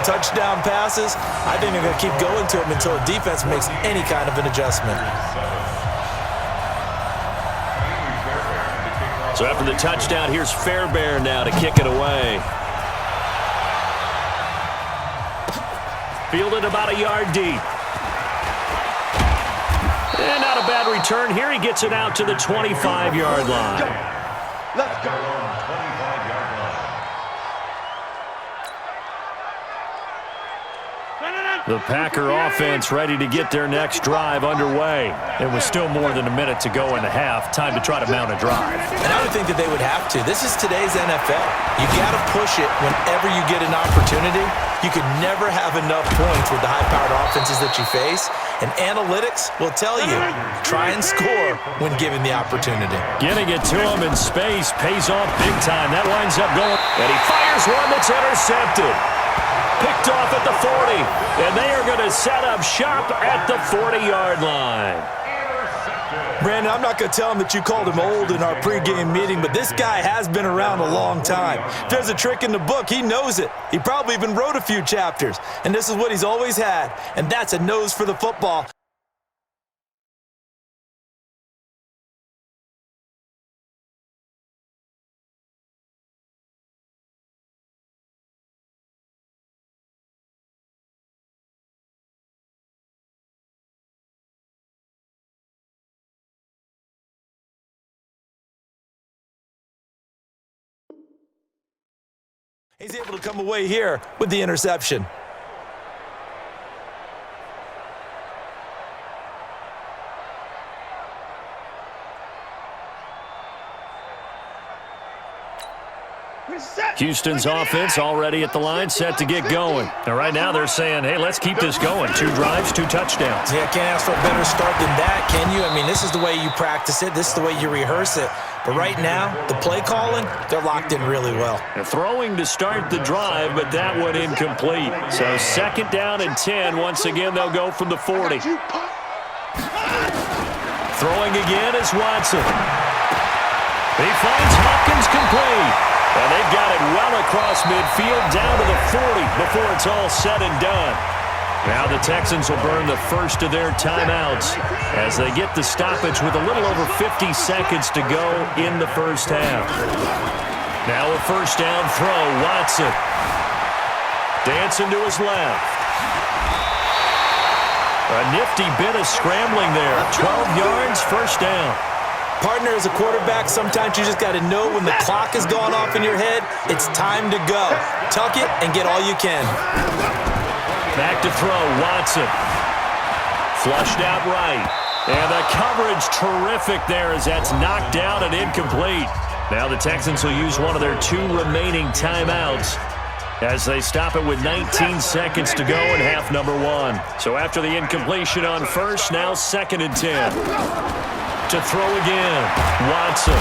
touchdown passes. I think they're going to keep going to him until the defense makes any kind of an adjustment. So after the touchdown, here's Fairbairn now to kick it away. Fielded about a yard deep. And not a bad return here. He gets it out to the 25-yard line. Let's go. 25-yard line. The Packer offense ready to get their next drive underway. It was still more than a minute to go in the half. Time to try to mount a drive. And I would think that they would have to. This is today's NFL. You got to push it whenever you get an opportunity. You can never have enough points with the high-powered offenses that you face. And analytics will tell you, try and score when given the opportunity. Getting it to him in space pays off big time. That winds up going. And he fires one that's intercepted. Picked off at the 40, and they are going to set up shop at the 40-yard line. Brandon, I'm not going to tell him that you called him old in our pregame meeting, but this guy has been around a long time. If there's a trick in the book, he knows it. He probably even wrote a few chapters, and this is what he's always had, and that's a nose for the football. He's able to come away here with the interception. Houston's offense already at the line, set to get going. And right now they're saying, hey, let's keep this going. 2 drives, 2 touchdowns. Yeah, can't ask for a better start than that, can you? I mean, this is the way you practice it. This is the way you rehearse it. But right now, the play calling, they're locked in really well. They're throwing to start the drive, but that one incomplete. So 2nd down and 10. Once again, they'll go from the 40. Throwing again is Watson. He finds Hopkins complete. And they've got it well across midfield down to the 40 before it's all said and done. Now the Texans will burn the first of their timeouts as they get the stoppage with a little over 50 seconds to go in the first half. Now a first down throw, Watson. Dancing to his left. A nifty bit of scrambling there. 12 yards, first down. Partner, as a quarterback, sometimes you just got to know when the clock has gone off in your head, it's time to go. Tuck it and get all you can. Back to throw, Watson. Flushed out right. And the coverage terrific there as that's knocked down and incomplete. Now the Texans will use one of their 2 remaining timeouts as they stop it with 19 seconds to go in half number 1. So after the incompletion on first, now 2nd and 10. To throw again. Watson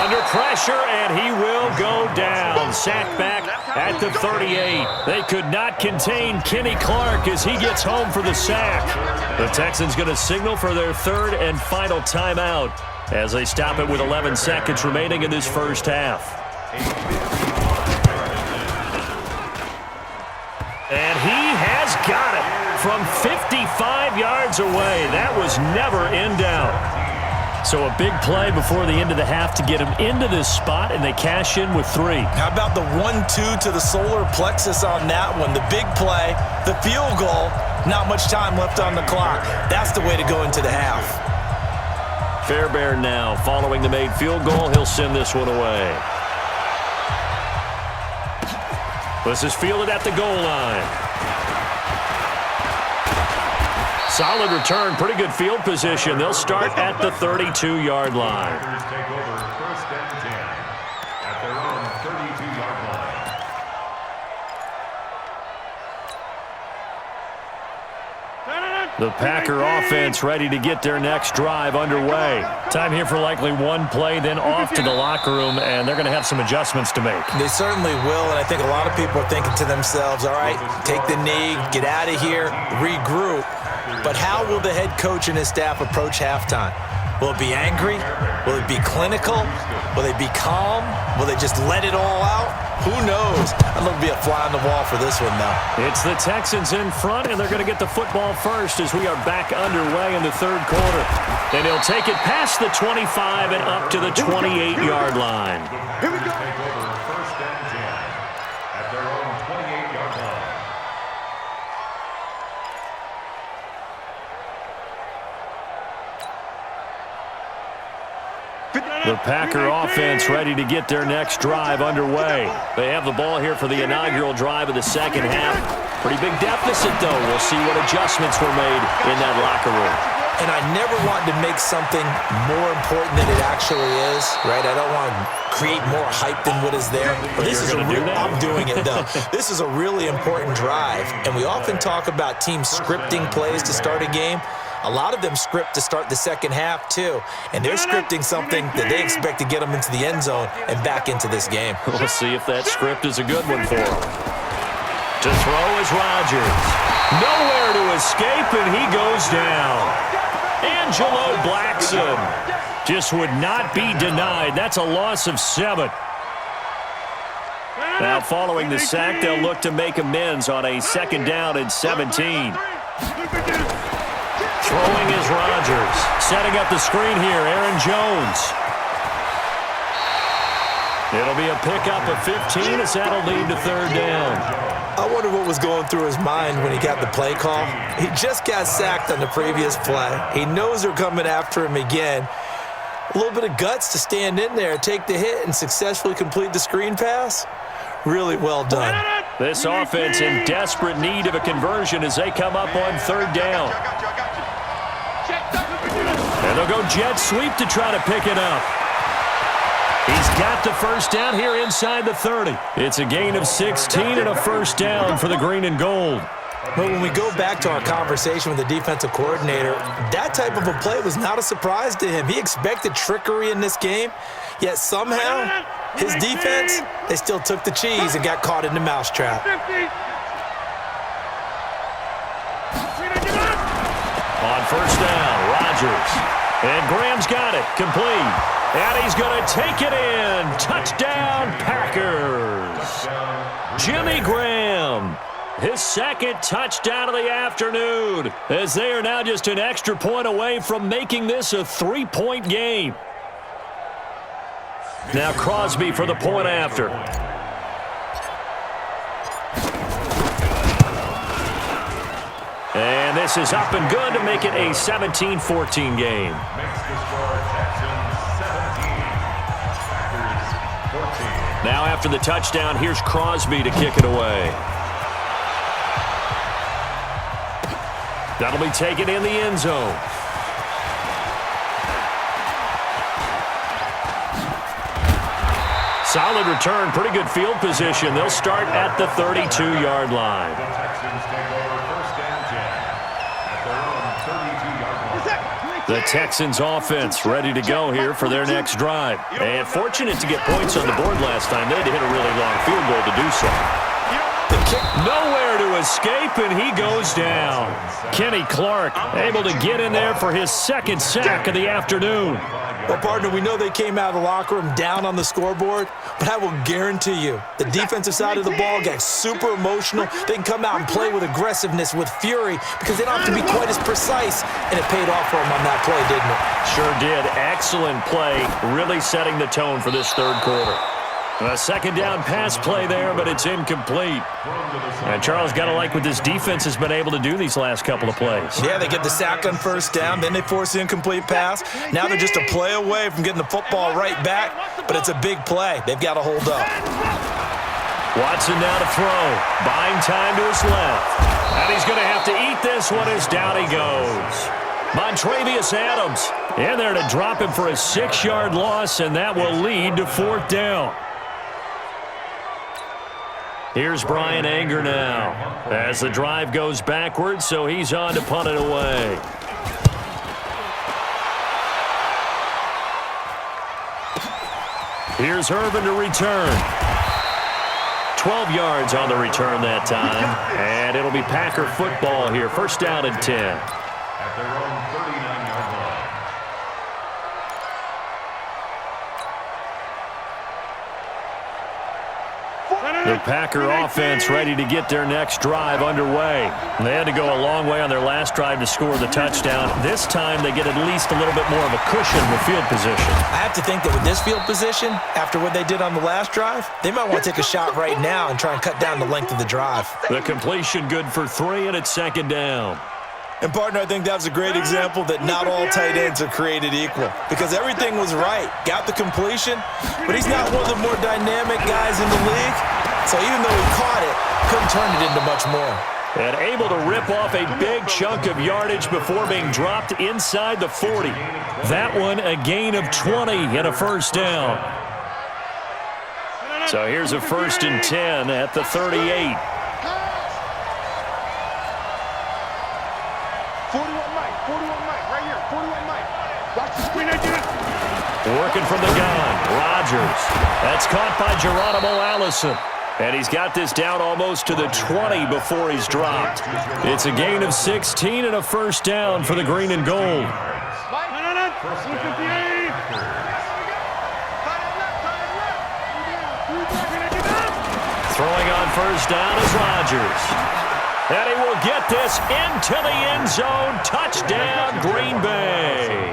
under pressure, and he will go down. Sacked back at the 38. They could not contain Kenny Clark as he gets home for the sack. The Texans going to signal for their 3rd and final timeout as they stop it with 11 seconds remaining in this first half. And he has got it from 55 yards away. That was never in doubt. So a big play before the end of the half to get him into this spot, and they cash in with 3. How about the 1-2 to the solar plexus on that one? The big play, the field goal, not much time left on the clock. That's the way to go into the half. Fairbairn now following the made field goal. He'll send this one away. This is fielded at the goal line. Solid return, pretty good field position. They'll start at the 32-yard line. Take over 1st and 10 at their own 32-yard line. The Packer offense ready to get their next drive underway. Time here for likely one play, then off to the locker room, and they're going to have some adjustments to make. They certainly will, and I think a lot of people are thinking to themselves, all right, take the knee, get out of here, regroup. But how will the head coach and his staff approach halftime? Will it be angry? Will it be clinical? Will they be calm? Will they just let it all out? Who knows? I'd love to be a fly on the wall for this one, though. It's the Texans in front, and they're going to get the football first as we are back underway in the third quarter. And he'll take it past the 25 and up to the 28-yard line. Here we go. Take over first and 10 at their own 28-yard line. The Packer offense ready to get their next drive underway. They have the ball here for the inaugural drive of the second half. Pretty big deficit, though. We'll see what adjustments were made in that locker room. And I never want to make something more important than it actually is, right? I don't want to create more hype than what is there. But this is I'm doing it, though. This is a really important drive. And we often talk about teams scripting plays to start a game. A lot of them script to start the second half, too. And they're scripting something that they expect to get them into the end zone and back into this game. We'll see if that script is a good one for them. To throw is Rodgers. Nowhere to escape, and he goes down. Angelo Blackson just would not be denied. That's a loss of 7. Now, following the sack, they'll look to make amends on a second down and 17. Throwing is Rodgers. Setting up the screen here, Aaron Jones. It'll be a pickup of 15 as that'll lead to third down. I wonder what was going through his mind when he got the play call. He just got sacked on the previous play. He knows they're coming after him again. A little bit of guts to stand in there, take the hit, and successfully complete the screen pass. Really well done. This offense in desperate need of a conversion as they come up on third down. And they'll go jet sweep to try to pick it up. He's got the first down here inside the 30. It's a gain of 16 and a first down for the green and gold. But when we go back to our conversation with the defensive coordinator, that type of a play was not a surprise to him. He expected trickery in this game, yet somehow his defense, they still took the cheese and got caught in the mousetrap. On first down, Rodgers. And Graham's got it, complete. And he's going to take it in. Touchdown, Packers. Jimmy Graham, his second touchdown of the afternoon, as they are now just an extra point away from making this a 3-point game. Now Crosby for the point after. And this is up and good to make it a 17-14 game. Now after the touchdown, here's Crosby to kick it away. That'll be taken in the end zone. Solid return, pretty good field position. They'll start at the 32-yard line. The Texans take over first and 10 at their own 32-yard line. The Texans offense ready to go here for their next drive. And fortunate to get points on the board last time. They had to hit a really long field goal to do so. The kick. Nowhere to escape, and he goes down. Kenny Clark able to get in there for his second sack of the afternoon. Well, partner, we know they came out of the locker room down on the scoreboard, but I will guarantee you the defensive side of the ball got super emotional. They can come out and play with aggressiveness, with fury, because they don't have to be quite as precise, and it paid off for them on that play, didn't it? Sure did. Excellent play, really setting the tone for this third quarter. A second down pass play there, but it's incomplete. And Charles, got to like what this defense has been able to do these last couple of plays. Yeah, they get the sack on first down, then they force the incomplete pass. Now they're just a play away from getting the football right back, but it's a big play. They've got to hold up. Watson now to throw. Buying time to his left. And he's going to have to eat this one as down he goes. Montravius Adams in there to drop him for a 6-yard loss, and that will lead to fourth down. Here's Brian Anger now as the drive goes backwards, so he's on to punt it away. Here's Irvin to return. 12 yards on the return that time, and it'll be Packer football here. First down and 10. At their own 39-yard line. The Packer offense ready to get their next drive underway. They had to go a long way on their last drive to score the touchdown. This time they get at least a little bit more of a cushion with field position. I have to think that with this field position, after what they did on the last drive, they might want to take a shot right now and try and cut down the length of the drive. The completion good for 3, and it's second down. And, partner, I think that was a great example that not all tight ends are created equal because everything was right. Got the completion, but he's not one of the more dynamic guys in the league. So even though he caught it, couldn't turn it into much more. And able to rip off a big chunk of yardage before being dropped inside the 40. That one a gain of 20 and a first down. So here's a 1st and 10 at the 38. 41 Mike, right here, 41 Mike. Watch the screen again. Working from the gun, Rodgers. That's caught by Geronimo Allison. And he's got this down almost to the 20 before he's dropped. It's a gain of 16 and a first down for the green and gold. Throwing on first down is Rodgers. And he will get this into the end zone. Touchdown, Green Bay.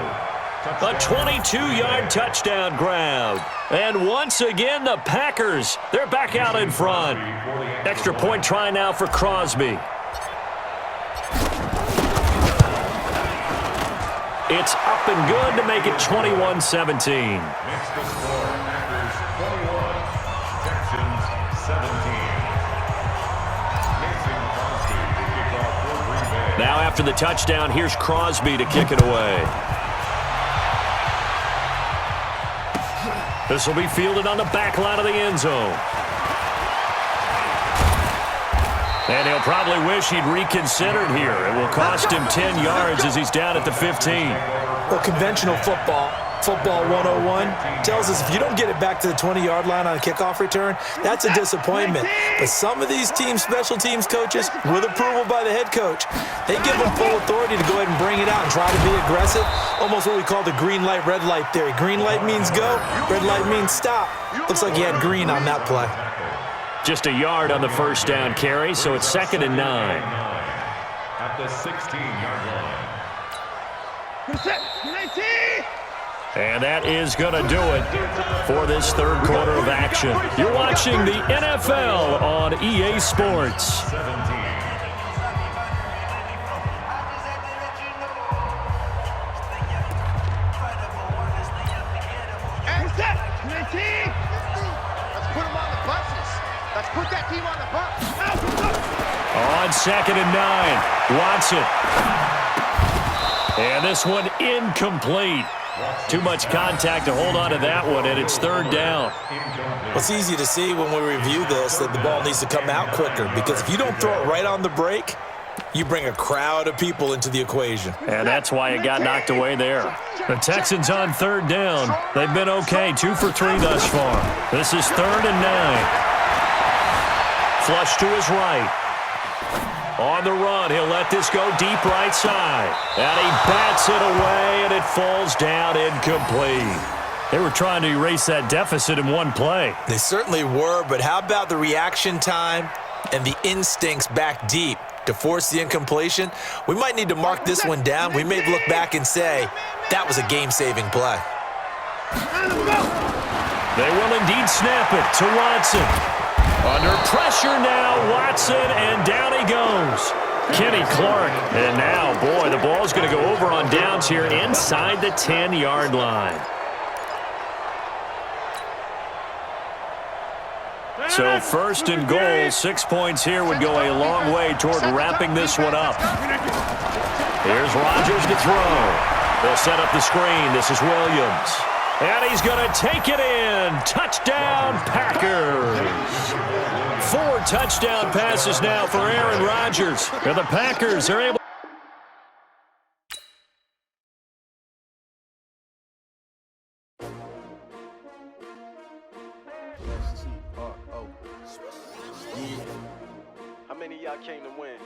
A 22-yard touchdown grab. And once again, the Packers, they're back out in front. Extra point try now for Crosby. It's up and good to make it 21-17. Makes the score Packers 21, Texans 17. Mason Crosby to kick off for Green Bay. Now after the touchdown, here's Crosby to kick it away. This will be fielded on the back line of the end zone. And he'll probably wish he'd reconsidered here. It will cost him 10 yards as he's down at the 15. Well, conventional football 101, tells us if you don't get it back to the 20-yard line on a kickoff return, that's a disappointment. But some of these teams, special teams coaches, with approval by the head coach, they give them full authority to go ahead and bring it out and try to be aggressive, almost what we call the green light, red light theory. Green light means go, red light means stop. Looks like he had green on that play. Just a yard on the first down carry, so it's 2nd and 9. At the 16-yard line. And that is going to do it for this third quarter of action. You're watching the NFL on EA Sports. 17. Let's put them on the buses. Let's put that team on the bus. On 2nd and 9, Watson. And this one incomplete. Too much contact to hold on to that one, and it's 3rd down. Well, it's easy to see when we review this that the ball needs to come out quicker, because if you don't throw it right on the break, you bring a crowd of people into the equation. And that's why it got knocked away there. The Texans on 3rd down. They've been okay, 2 for 3 thus far. This is 3rd and 9. Flush to his right. On the run, he'll let this go deep right side. And he bats it away, and it falls down incomplete. They were trying to erase that deficit in one play. They certainly were, but how about the reaction time and the instincts back deep to force the incompletion? We might need to mark this one down. We may look back and say, that was a game-saving play. They will indeed snap it to Watson. Under pressure now, Watson, and down he goes. Kenny Clark. And now, boy, the ball's going to go over on downs here inside the 10-yard line. So 1st and goal, 6 points here would go a long way toward wrapping this one up. Here's Rodgers to throw. They'll set up the screen. This is Williams. And he's going to take it in. Touchdown, Packers. 4 touchdown passes now for Aaron Rodgers. And the Packers are able How many of y'all came to win?